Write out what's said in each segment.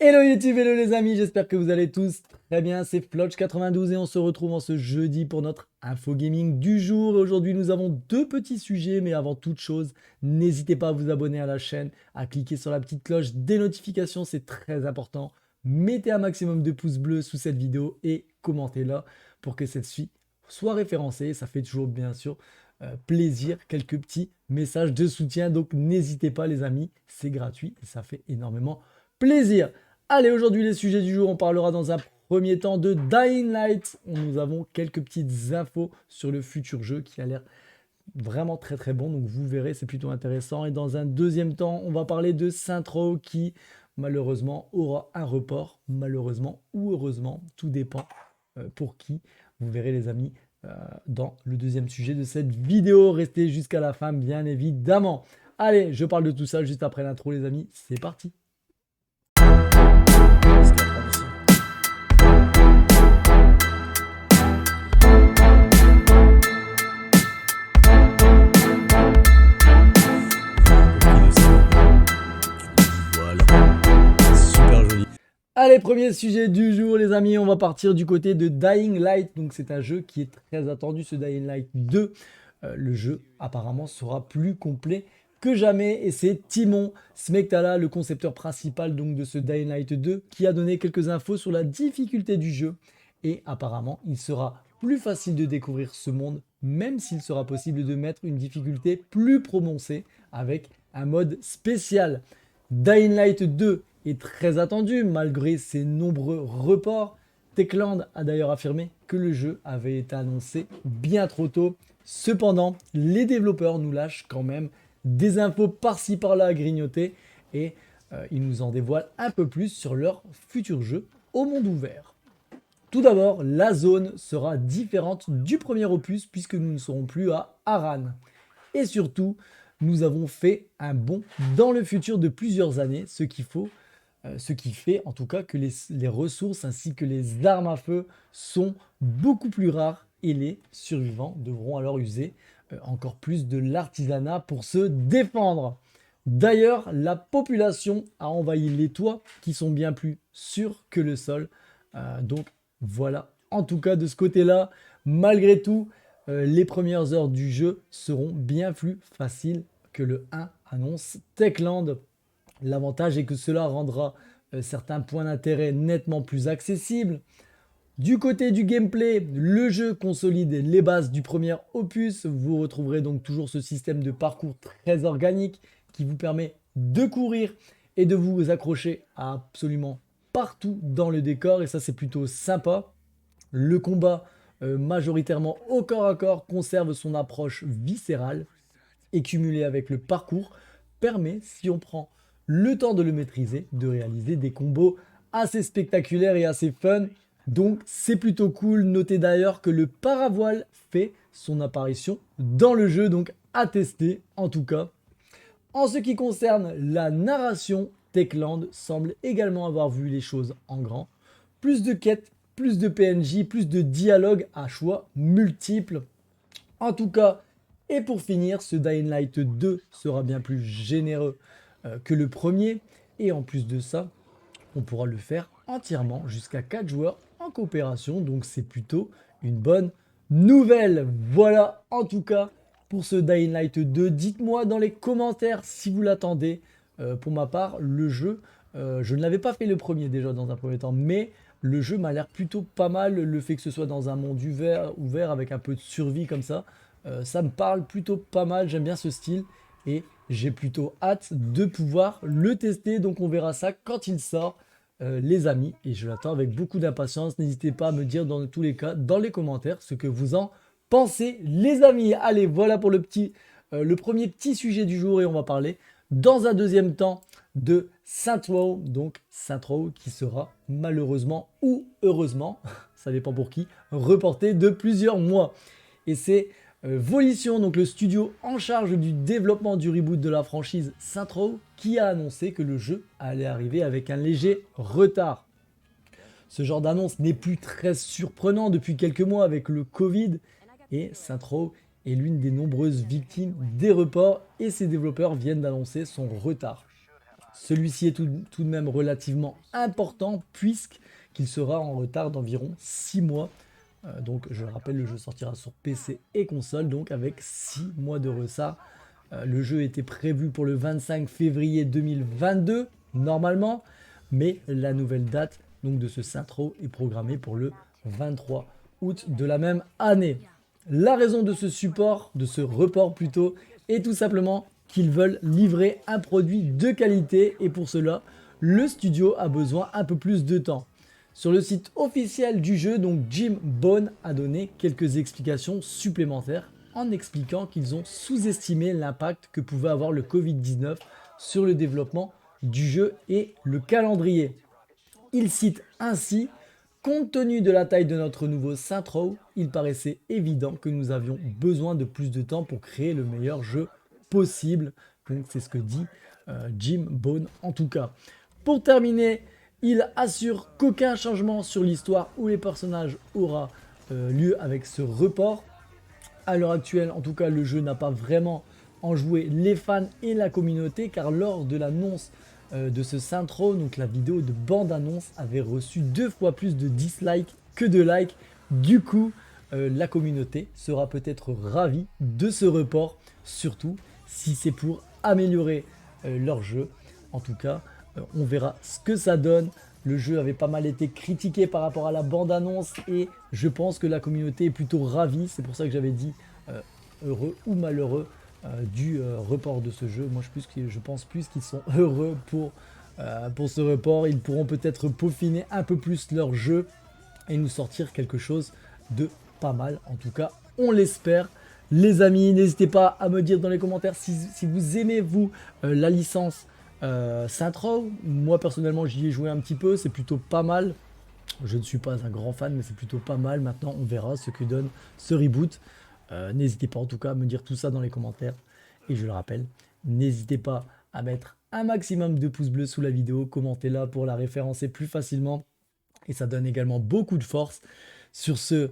Hello YouTube, hello les amis, j'espère que vous allez tous très bien, c'est Flotch92 et on se retrouve en ce jeudi pour notre info gaming du jour. Et aujourd'hui nous avons deux petits sujets, mais avant toute chose, n'hésitez pas à vous abonner à la chaîne, à cliquer sur la petite cloche des notifications, c'est très important. Mettez un maximum de pouces bleus sous cette vidéo et commentez-la pour que celle-ci soit référencée, ça fait toujours bien sûr plaisir, quelques petits messages de soutien, donc n'hésitez pas les amis, c'est gratuit et ça fait énormément plaisir. Allez, aujourd'hui, les sujets du jour, on parlera dans un premier temps de Dying Light. Nous avons quelques petites infos sur le futur jeu qui a l'air vraiment très très bon. Donc vous verrez, c'est plutôt intéressant. Et dans un deuxième temps, on va parler de Saints Row qui, malheureusement, aura un report. Malheureusement ou heureusement, tout dépend pour qui. Vous verrez les amis dans le deuxième sujet de cette vidéo. Restez jusqu'à la fin, bien évidemment. Allez, je parle de tout ça juste après l'intro les amis. C'est parti. Allez, premier sujet du jour les amis, on va partir du côté de Dying Light. Donc c'est un jeu qui est très attendu, ce Dying Light 2. Le jeu apparemment sera plus complet que jamais et c'est Timon Smektala, le concepteur principal donc de ce Dying Light 2, qui a donné quelques infos sur la difficulté du jeu. Et apparemment, il sera plus facile de découvrir ce monde, même s'il sera possible de mettre une difficulté plus prononcée avec un mode spécial. Dying Light 2 est très attendu malgré ses nombreux reports. Techland a d'ailleurs affirmé que le jeu avait été annoncé bien trop tôt. Cependant, les développeurs nous lâchent quand même des infos par-ci par-là à grignoter et ils nous en dévoilent un peu plus sur leur futur jeu au monde ouvert. Tout d'abord, la zone sera différente du premier opus puisque nous ne serons plus à Harran. Et surtout, nous avons fait un bond dans le futur de plusieurs années, ce qui fait en tout cas que les ressources ainsi que les armes à feu sont beaucoup plus rares et les survivants devront alors user encore plus de l'artisanat pour se défendre. D'ailleurs, la population a envahi les toits qui sont bien plus sûrs que le sol. Donc voilà, en tout cas de ce côté-là, malgré tout, les premières heures du jeu seront bien plus faciles que le 1 annonce Techland. L'avantage est que cela rendra certains points d'intérêt nettement plus accessibles. Du côté du gameplay, le jeu consolide les bases du premier opus. Vous retrouverez donc toujours ce système de parcours très organique qui vous permet de courir et de vous accrocher à absolument partout dans le décor et ça c'est plutôt sympa. Le combat majoritairement au corps à corps conserve son approche viscérale et cumulé avec le parcours permet, si on prend le temps de le maîtriser, de réaliser des combos assez spectaculaires et assez fun. Donc c'est plutôt cool. Notez d'ailleurs que le paravoile fait son apparition dans le jeu, donc à tester en tout cas. En ce qui concerne la narration, Techland semble également avoir vu les choses en grand. Plus de quêtes, plus de PNJ, plus de dialogues à choix multiples. En tout cas, et pour finir, ce Dying Light 2 sera bien plus généreux que le premier. Et en plus de ça, on pourra le faire entièrement jusqu'à 4 joueurs en coopération. Donc c'est plutôt une bonne nouvelle. Voilà en tout cas pour ce Dying Light 2. Dites-moi dans les commentaires si vous l'attendez. Pour ma part, le jeu, je ne l'avais pas fait le premier déjà dans un premier temps, mais le jeu m'a l'air plutôt pas mal. Le fait que ce soit dans un monde ouvert avec un peu de survie comme ça, ça me parle plutôt pas mal. J'aime bien ce style et j'ai plutôt hâte de pouvoir le tester. Donc on verra ça quand il sort. Les amis, et je l'attends avec beaucoup d'impatience. N'hésitez pas à me dire dans tous les cas, dans les commentaires, ce que vous en pensez, les amis. Allez, voilà pour le premier petit sujet du jour et on va parler dans un deuxième temps de Saints Row. Donc Saints Row qui sera malheureusement ou heureusement, ça dépend pour qui, reporté de plusieurs mois. Et c'est Volition, donc le studio en charge du développement du reboot de la franchise Saints Row, qui a annoncé que le jeu allait arriver avec un léger retard. Ce genre d'annonce n'est plus très surprenant depuis quelques mois avec le Covid et Saints Row est l'une des nombreuses victimes des reports et ses développeurs viennent d'annoncer son retard. Celui-ci est tout de même relativement important puisqu'il sera en retard d'environ 6 mois. Donc je le rappelle, le jeu sortira sur PC et console, donc avec 6 mois de retard. Le jeu était prévu pour le 25 février 2022, normalement, mais la nouvelle date donc, de ce Saints Row est programmée pour le 23 août de la même année. La raison de ce report plutôt, est tout simplement qu'ils veulent livrer un produit de qualité et pour cela, le studio a besoin un peu plus de temps. Sur le site officiel du jeu, donc Jim Bone a donné quelques explications supplémentaires en expliquant qu'ils ont sous-estimé l'impact que pouvait avoir le Covid-19 sur le développement du jeu et le calendrier. Il cite ainsi: compte tenu de la taille de notre nouveau Saints Row, il paraissait évident que nous avions besoin de plus de temps pour créer le meilleur jeu possible. Donc c'est ce que dit Jim Bone en tout cas. Pour terminer, il assure qu'aucun changement sur l'histoire ou les personnages aura lieu avec ce report. À l'heure actuelle, en tout cas, le jeu n'a pas vraiment enjoué les fans et la communauté car lors de l'annonce de ce Saints Row, donc la vidéo de bande-annonce avait reçu 2 fois plus de dislikes que de likes. Du coup, la communauté sera peut-être ravie de ce report, surtout si c'est pour améliorer leur jeu. En tout cas, on verra ce que ça donne. Le jeu avait pas mal été critiqué par rapport à la bande-annonce et je pense que la communauté est plutôt ravie. C'est pour ça que j'avais dit heureux ou malheureux du report de ce jeu. Moi, je pense plus qu'ils sont heureux pour ce report. Ils pourront peut-être peaufiner un peu plus leur jeu et nous sortir quelque chose de pas mal. En tout cas, on l'espère. Les amis, n'hésitez pas à me dire dans les commentaires si vous aimez, la licence Saints Row. Moi, personnellement, j'y ai joué un petit peu. C'est plutôt pas mal. Je ne suis pas un grand fan, mais c'est plutôt pas mal. Maintenant, on verra ce que donne ce reboot. N'hésitez pas en tout cas à me dire tout ça dans les commentaires. Et je le rappelle, n'hésitez pas à mettre un maximum de pouces bleus sous la vidéo. Commentez-la pour la référencer plus facilement. Et ça donne également beaucoup de force. Sur ce,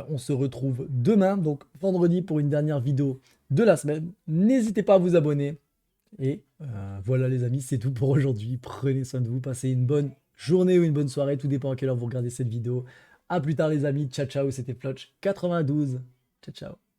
on se retrouve demain, donc vendredi, pour une dernière vidéo de la semaine. N'hésitez pas à vous abonner. Et voilà les amis, c'est tout pour aujourd'hui. Prenez soin de vous, passez une bonne journée ou une bonne soirée. Tout dépend à quelle heure vous regardez cette vidéo. A plus tard les amis, ciao ciao, c'était Flotch92. Ciao ciao.